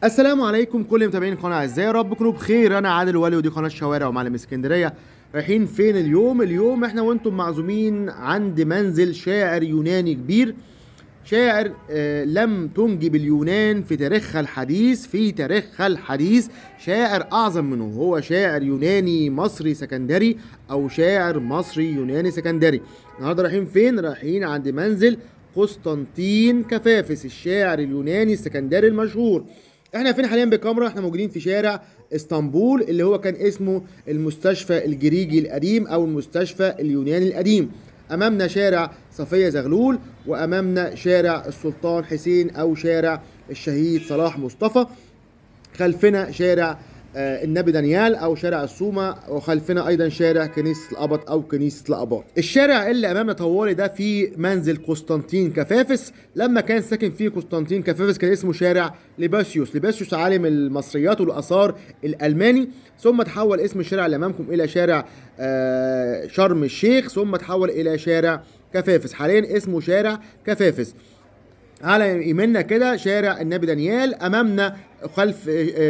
السلام عليكم كل متابعين القناه اعزائي، يا رب تكونوا بخير. انا عادل ولي ودي قناه شوارع ومعلم اسكندريه. رايحين فين اليوم احنا وانتم معزومين عند منزل شاعر يوناني كبير. شاعر لم تنجب اليونان في تاريخها الحديث شاعر اعظم منه. هو شاعر يوناني مصري سكندري او شاعر مصري يوناني سكندري. النهارده رايحين فين؟ رايحين عند منزل قسطنطين كفافس، الشاعر اليوناني السكندري المشهور. احنا فين حاليا بالكاميرا؟ احنا موجودين في شارع اسطنبول اللي هو كان اسمه المستشفى الجريجي القديم او المستشفى اليوناني القديم. امامنا شارع صفية زغلول، وامامنا شارع السلطان حسين او شارع الشهيد صلاح مصطفى. خلفنا شارع النبي دانيال او شارع السومة، وخلفنا ايضا شارع كنيسة الابط او كنيسة الاباط. الشارع اللي امامنا طوالي ده في منزل قسطنطين كفافس. لما كان ساكن فيه قسطنطين كفافس كان اسمه شارع ليباسيوس عالم المصريات والاثار الالماني. ثم تحول اسم الشارع اللي امامكم الى شارع شرم الشيخ، ثم تحول الى شارع كفافس. حاليا اسمه شارع كفافس. على يميننا كده شارع النبي دانيال، امامنا خلف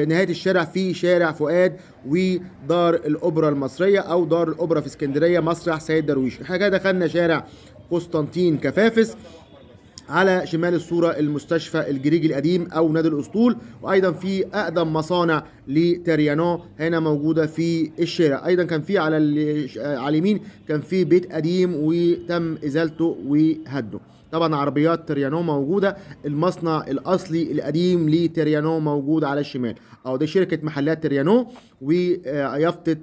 نهايه الشارع في شارع فؤاد ودار الاوبرا المصريه او دار الاوبرا في اسكندريه مسرح سيد درويش. احنا كده دخلنا شارع قسطنطين كفافس. على شمال الصورة المستشفى الجريجي القديم أو نادي الأسطول، وأيضا في أقدم مصانع لتريانو هنا موجودة في الشارع. أيضا كان في على اليمين كان في بيت قديم وتم إزالته وهده. طبعا عربيات تريانو موجودة. المصنع الأصلي القديم لتريانو موجود على الشمال، أو دي شركة محلات تريانو، ويافطة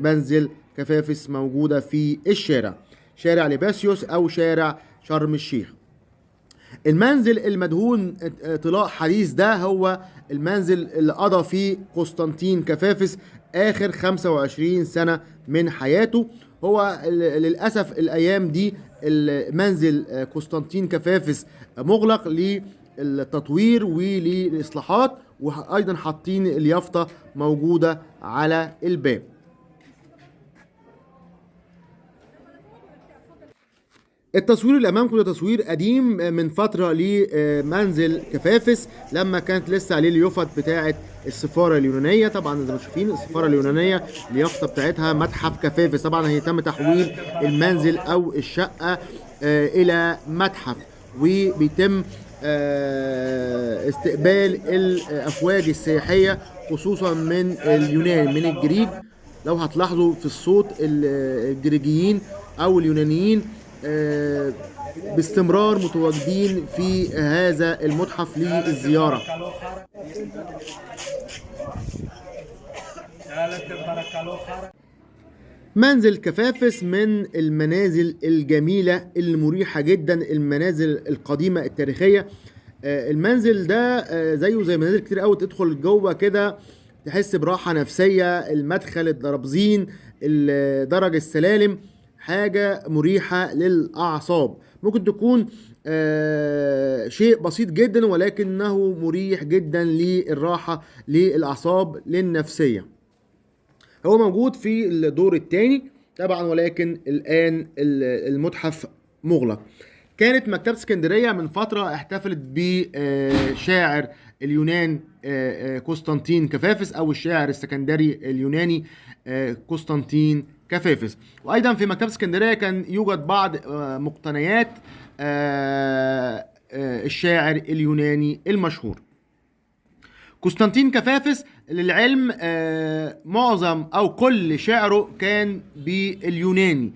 منزل كفافس موجودة في الشارع، شارع ليباسيوس أو شارع شرم الشيخ. المنزل المدهون طلاء حديث ده هو المنزل اللي قضى فيه قسطنطين كفافس آخر 25 سنة من حياته. هو للأسف الأيام دي المنزل قسطنطين كفافس مغلق للتطوير وللإصلاحات، وأيضا حاطين اليافطة موجودة على الباب. التصوير اللي امامكم ده تصوير قديم من فتره لمنزل كفافس لما كانت لسه عليه اليافط بتاعه السفاره اليونانيه. طبعا زي ما شايفين السفاره اليونانيه اليافطه بتاعتها متحف كفافس. طبعا هي تم تحويل المنزل او الشقه الى متحف، وبيتم استقبال الافواج السياحيه خصوصا من اليونان من الجريج. لو هتلاحظوا في الصوت الجريجيين او اليونانيين باستمرار متواجدين في هذا المتحف للزيارة. منزل كفافس من المنازل الجميلة المريحة جدا، المنازل القديمة التاريخية. المنزل ده زيه زي منازل كتير قوي، تدخل جوه كده تحس براحة نفسية. المدخل، الدرابزين، درج السلالم، حاجة مريحة للأعصاب. ممكن تكون شيء بسيط جدا ولكنه مريح جدا للراحة للأعصاب للنفسية. هو موجود في الدور الثاني طبعا، ولكن الآن المتحف مغلق. كانت مكتبة اسكندرية من فترة احتفلت بشاعر اليونان قسطنطين كفافس أو الشاعر السكندري اليوناني قسطنطين كفافس. وأيضا في مكتبة اسكندرية كان يوجد بعض مقتنيات الشاعر اليوناني المشهور قسطنطين كفافس. للعلم معظم أو كل شعره كان باليوناني.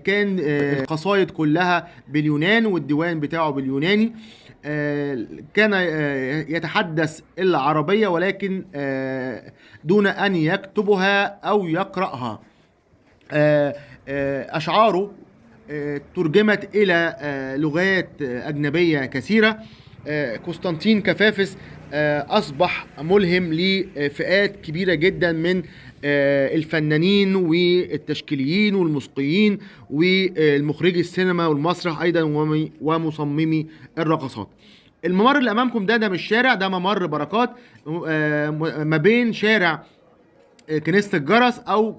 كان القصايد كلها باليونان والديوان بتاعه باليوناني. كان يتحدث العربية ولكن دون أن يكتبها أو يقرأها. أشعاره ترجمت إلى لغات أجنبية كثيرة. قسطنطين كفافس أصبح ملهم لفئات كبيرة جدا من الفنانين والتشكيليين والموسيقيين والمخرجي السينما والمسرح أيضا ومصممي الرقصات. الممر اللي أمامكم ده مش شارع، ده ممر بركات ما بين شارع كنيسة الجرس أو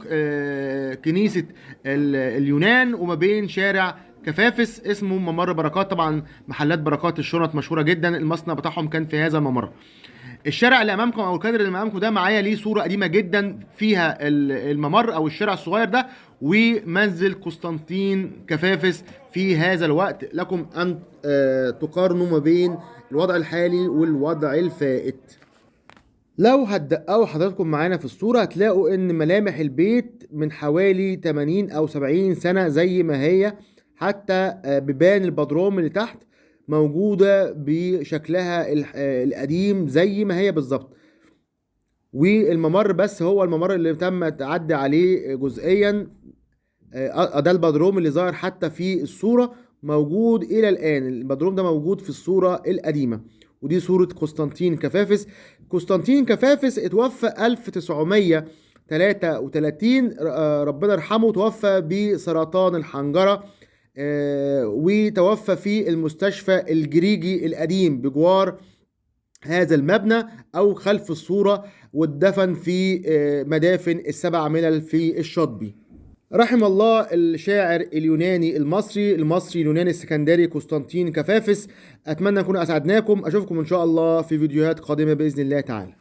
كنيسة اليونان وما بين شارع كفافس اسمه ممر بركات. طبعا محلات بركات الشنط مشهورة جدا، المصنع بتاعهم كان في هذا الممر. الشارع اللي امامكم او الكادر اللي امامكم ده معايا ليه صوره قديمه جدا فيها الممر او الشارع الصغير ده ومنزل قسطنطين كفافس في هذا الوقت. لكم ان تقارنوا ما بين الوضع الحالي والوضع الفائت. لو هتدققوا حضراتكم معانا في الصورة هتلاقوا ان ملامح البيت من حوالي 80 او 70 سنة زي ما هي، حتى بيبان البدروم اللي تحت موجودة بشكلها القديم زي ما هي بالظبط، والممر بس هو الممر اللي تم تعدي عليه جزئيا. ده البدروم اللي ظاهر حتى في الصورة موجود إلى الآن. البدروم ده موجود في الصورة القديمة، ودي صورة قسطنطين كفافس. قسطنطين كفافس اتوفى 1933، ربنا يرحمه، توفى بسرطان الحنجرة، وتوفى في المستشفى الجريجي القديم بجوار هذا المبنى أو خلف الصورة، واتدفن في مدافن السبع ملل في الشاطبي. رحم الله الشاعر اليوناني المصري اليوناني السكندري قسطنطين كفافس. أتمنى أكون أسعدناكم. أشوفكم إن شاء الله في فيديوهات قادمة بإذن الله تعالى.